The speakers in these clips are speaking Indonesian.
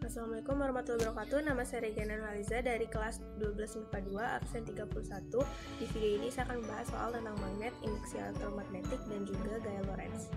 Assalamualaikum warahmatullahi wabarakatuh. Nama saya Regina Nurhaliza dari kelas 12 MIPA 2, absen 31. Di video ini saya akan membahas soal tentang magnet, induksi elektromagnetik, dan juga gaya Lorentz.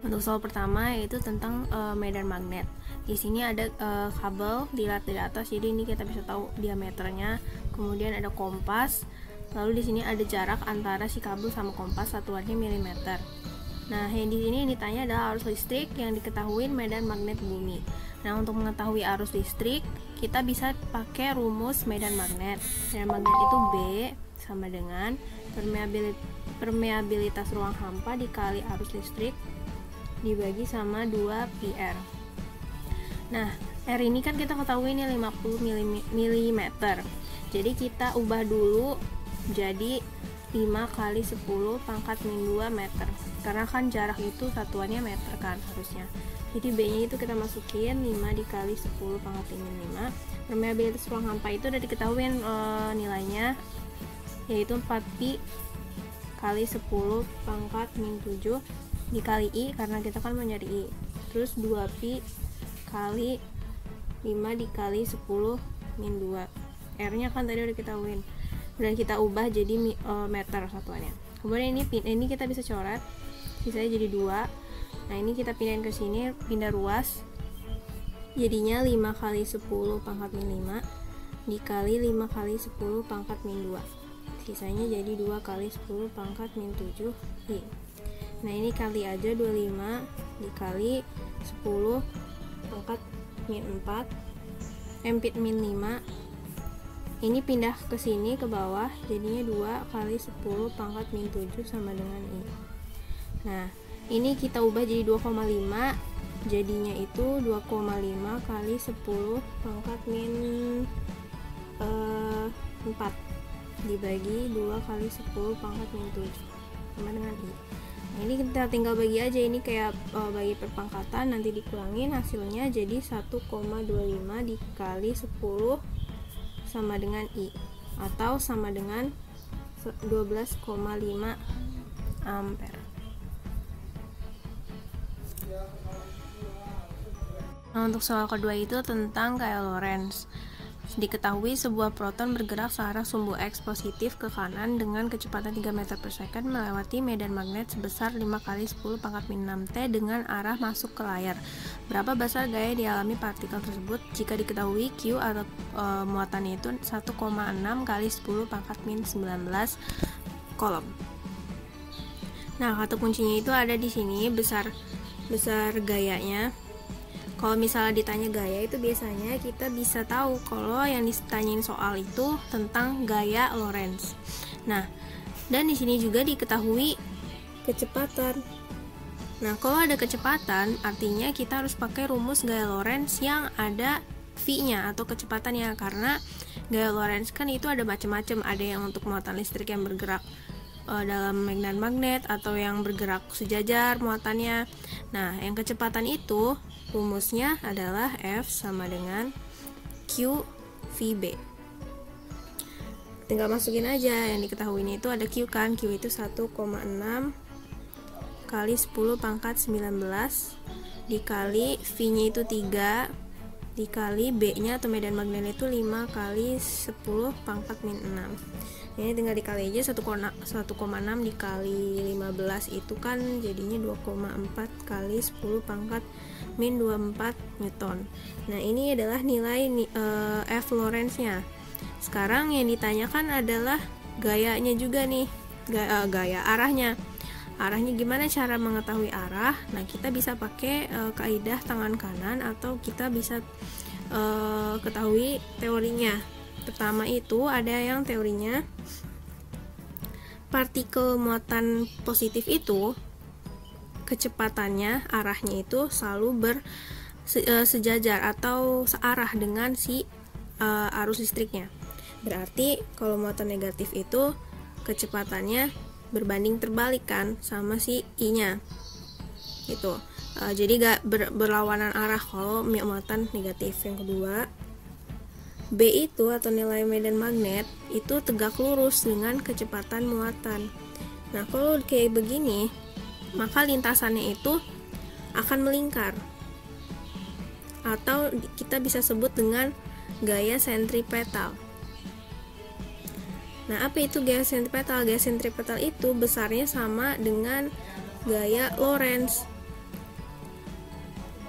Untuk soal pertama yaitu tentang medan magnet. Di sini ada kabel dilihat dari atas, jadi ini kita bisa tahu diameternya. Kemudian ada kompas. Lalu di sini ada jarak antara si kabel sama kompas, satuannya milimeter. Nah, yang di sini ditanya adalah arus listrik yang diketahui medan magnet bumi. Nah, untuk mengetahui arus listrik, kita bisa pakai rumus medan magnet. Medan magnet itu B sama dengan permeabilitas ruang hampa dikali arus listrik dibagi sama 2 PR. Nah, R ini kan kita ketahui ini 50 mm. Jadi kita ubah dulu jadi 5 kali 10 pangkat min 2 meter, karena kan jarak itu satuannya meter kan harusnya. Jadi B nya itu kita masukin 5 dikali 10 pangkat min 5. Permeabilitas ruang hampa itu udah diketahui nilainya, yaitu 4 pi kali 10 pangkat min 7 dikali I, karena kita kan mau nyari I. Terus 2 pi kali 5 dikali 10 min 2. R nya kan tadi udah ketahuin, udah kita ubah jadi meter satuannya. Kemudian ini kita bisa coret, sisanya jadi 2. Nah, ini kita pindahin ke sini, pindah ruas, jadinya 5 kali 10 pangkat min 5 dikali 5 kali 10 pangkat min 2, sisanya jadi 2 kali 10 pangkat min 7 I. Nah, ini kali aja 25 dikali 10 pangkat min 4 empit min 5. Ini pindah ke sini ke bawah, jadinya 2 kali 10 pangkat min 7 sama dengan I. Nah, ini kita ubah jadi 2,5, jadinya itu 2,5 kali 10 pangkat min 4 dibagi 2 kali 10 pangkat min 7 sama dengan I. Nah, ini kita tinggal bagi aja, ini kayak bagi perpangkatan, nanti dikurangin hasilnya jadi 1,25 dikali 10 sama dengan I, atau sama dengan 12,5 ampere. Nah, untuk soal kedua itu tentang gaya Lorentz. Diketahui sebuah proton bergerak searah sumbu X positif ke kanan dengan kecepatan 3 meter per second melewati medan magnet sebesar 5 kali 10 pangkat min 6 T dengan arah masuk ke layar. Berapa besar gaya dialami partikel tersebut jika diketahui Q atau muatannya itu 1,6 kali 10 pangkat min 19 kolom. Nah, kata kuncinya itu ada di sini, besar gayanya. Kalau misalnya ditanya gaya itu biasanya kita bisa tahu kalau yang ditanyain soal itu tentang gaya Lorentz. Nah, dan di sini juga diketahui kecepatan. Nah, kalau ada kecepatan artinya kita harus pakai rumus gaya Lorentz yang ada V-nya atau kecepatannya, karena gaya Lorentz kan itu ada macam-macam, ada yang untuk muatan listrik yang bergerak dalam magnet atau yang bergerak sejajar muatannya. Nah, yang kecepatan itu rumusnya adalah F sama dengan Q VB. Tinggal masukin aja yang diketahui ini, itu ada Q kan, Q itu 1,6 kali 10 pangkat 19 dikali V-nya itu 3 dikali B-nya atau medan magnet itu 5 kali 10 pangkat min 6. Ini tinggal dikali aja, 1,6 dikali 15 itu kan jadinya 2,4 kali 10 pangkat min 24 Newton. Nah, ini adalah nilai F Lorentz-nya. Sekarang yang ditanyakan adalah gayanya juga nih, gaya arahnya. Arahnya gimana cara mengetahui arah? Nah, kita bisa pakai kaidah tangan kanan atau kita bisa ketahui teorinya. Pertama itu ada yang teorinya partikel muatan positif itu kecepatannya, arahnya itu selalu sejajar atau searah dengan si arus listriknya. Berarti kalau muatan negatif itu kecepatannya berbanding terbalik kan sama si I-nya gitu. Jadi gak berlawanan arah kalau muatan negatif. Yang kedua, B itu atau nilai medan magnet itu tegak lurus dengan kecepatan muatan. Nah, kalau kayak begini, maka lintasannya itu akan melingkar. atau kita bisa sebut dengan gaya sentripetal. Nah, apa itu gaya sentripetal? Gaya sentripetal itu besarnya sama dengan gaya Lorentz.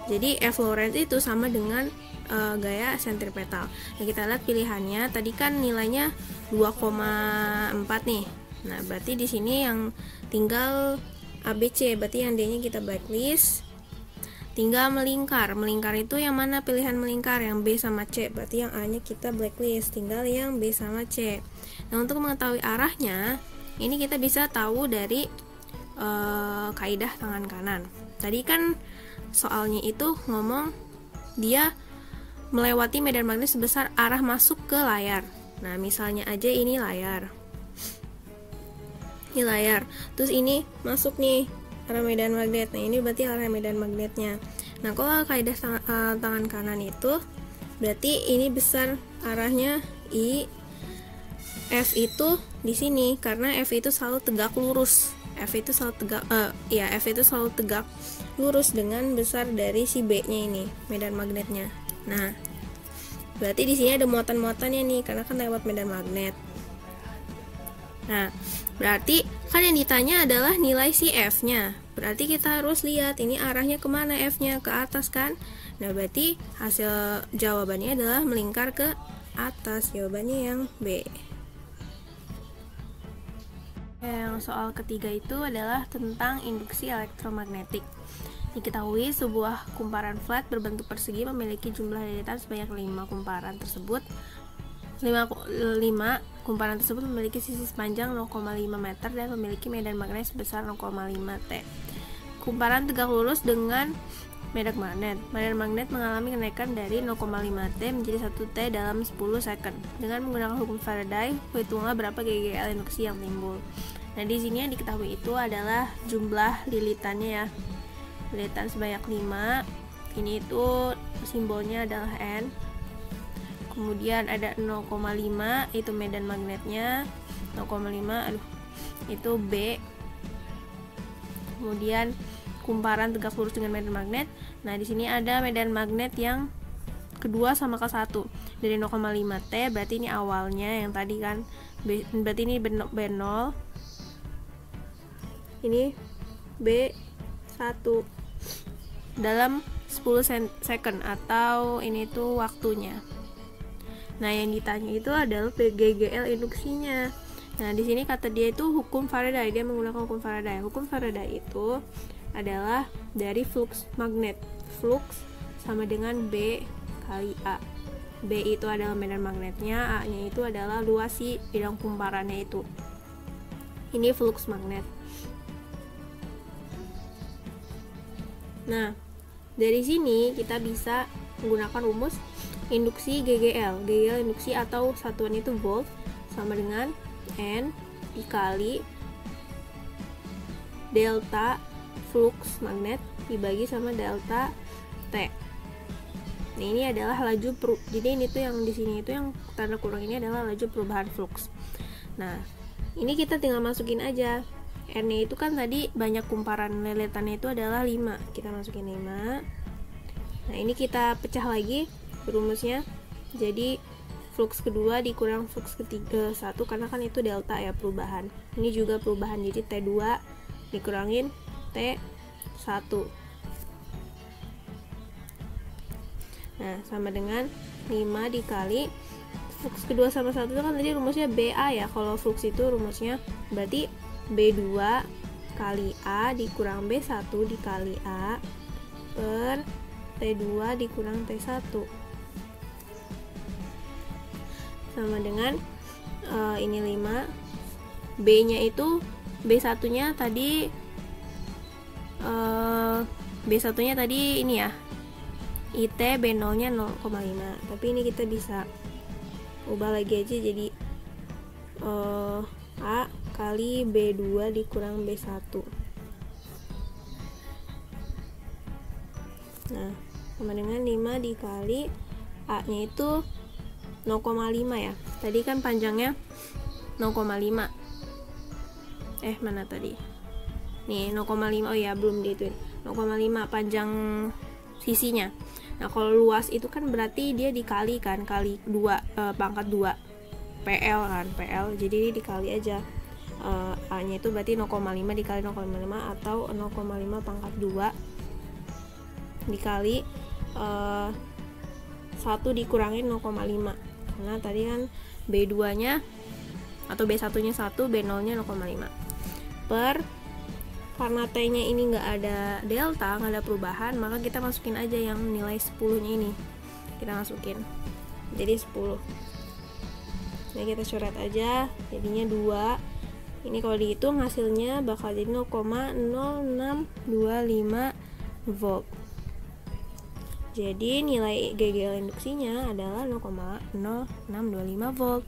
Jadi F Lorentz itu sama dengan gaya sentripetal. Nah, kita lihat pilihannya. Tadi kan nilainya 2,4 nih. Nah, berarti di sini yang tinggal ABC, berarti yang D-nya kita blacklist. Tinggal melingkar. Melingkar itu yang mana pilihan melingkar? Yang B sama C. Berarti yang A-nya kita blacklist. Tinggal yang B sama C. Nah, untuk mengetahui arahnya, ini kita bisa tahu dari kaidah tangan kanan. Tadi kan soalnya itu ngomong dia melewati medan magnet sebesar arah masuk ke layar. Nah, misalnya aja ini layar. Ini layar. Terus ini masuk nih arah medan magnet. Nah, ini berarti arah medan magnetnya. Nah, kalau kaidah tangan kanan itu berarti ini besar arahnya I. F itu di sini karena F itu selalu tegak lurus. F itu selalu tegak lurus dengan besar dari si B-nya ini, medan magnetnya. Nah, berarti di sini ada muatan-muatannya nih karena kan lewat medan magnet. Nah, berarti kan yang ditanya adalah nilai si F-nya. Berarti kita harus lihat ini arahnya kemana F-nya, ke atas kan? Nah, berarti hasil jawabannya adalah melingkar ke atas. Jawabannya yang B. Yang soal ketiga itu adalah tentang induksi elektromagnetik. Diketahui sebuah kumparan flat berbentuk persegi memiliki jumlah lilitan sebanyak 5 kumparan tersebut. 5 kumparan tersebut memiliki sisi sepanjang 0,5 meter dan memiliki medan magnet sebesar 0,5 T. Kumparan tegak lurus dengan medan magnet. Medan magnet mengalami kenaikan dari 0,5 T menjadi 1 T dalam 10 second. Dengan menggunakan hukum Faraday, hitunglah berapa GGL induksi yang timbul. Nah, di sini yang diketahui itu adalah jumlah lilitannya ya. Lilitan sebanyak 5. Ini itu simbolnya adalah N. Kemudian ada 0,5 itu medan magnetnya. 0,5 itu B. Kemudian kumparan tegak lurus dengan medan magnet. Nah, di sini ada medan magnet yang kedua sama ke 1 dari 0,5 T, berarti ini awalnya yang tadi kan berarti ini B0. Ini B1 dalam 10 second atau ini tuh waktunya. Nah, yang ditanya itu adalah GGL induksinya. Nah, di sini kata dia itu hukum Faraday, dia menggunakan hukum Faraday. Hukum Faraday itu adalah dari flux magnet. Flux sama dengan B kali A. B itu adalah medan magnetnya, A-nya itu adalah luas si bidang kumparannya itu. Ini flux magnet. Nah, dari sini kita bisa menggunakan rumus induksi GGL. GGL induksi atau satuan itu volt sama dengan N dikali delta flux magnet dibagi sama delta T. Nah, ini adalah laju jadi ini tuh yang di sini itu yang tanda kurung ini adalah laju perubahan flux. Nah, ini kita tinggal masukin aja. R-nya itu kan tadi banyak kumparan lilitannya itu adalah 5. Kita masukin 5. Nah, ini kita pecah lagi rumusnya. Jadi flux kedua dikurang flux ketiga 1 karena kan itu delta ya perubahan. Ini juga perubahan, jadi T2 dikurangin T1. Nah, sama dengan 5 dikali flux kedua sama 1 itu kan tadi rumusnya BA ya. Kalau flux itu rumusnya berarti B2 kali A dikurang B1 dikali A per T2 dikurang T1 sama dengan ini 5. B nya itu B1 nya tadi B1 nya tadi ini ya IT, B0 nya 0,5, tapi ini kita bisa ubah lagi aja jadi A kali B2 dikurang B1. Nah, sama dengan 5 dikali A nya itu 0,5 ya. Tadi kan panjangnya 0,5. Mana tadi? Nih 0,5. Oh ya, belum dituin. 0,5 panjang sisinya. Nah kalau luas itu kan berarti dia dikali kan, kali 2 pangkat 2 PL kan, PL, jadi dikali aja A nya itu berarti 0,5 dikali 0,5 atau 0,5 pangkat 2 dikali 1 dikurangin 0,5, karena tadi kan B2 nya atau B1 nya 1, B0 nya 0,5 per, karena T nya ini nggak ada delta, nggak ada perubahan, maka kita masukin aja yang nilai 10 nya ini, kita masukin jadi 10. Nah kita coret aja, jadinya 2. Ini kalau dihitung hasilnya bakal jadi 0,0625 volt. Jadi nilai GGL induksinya adalah 0,0625 volt.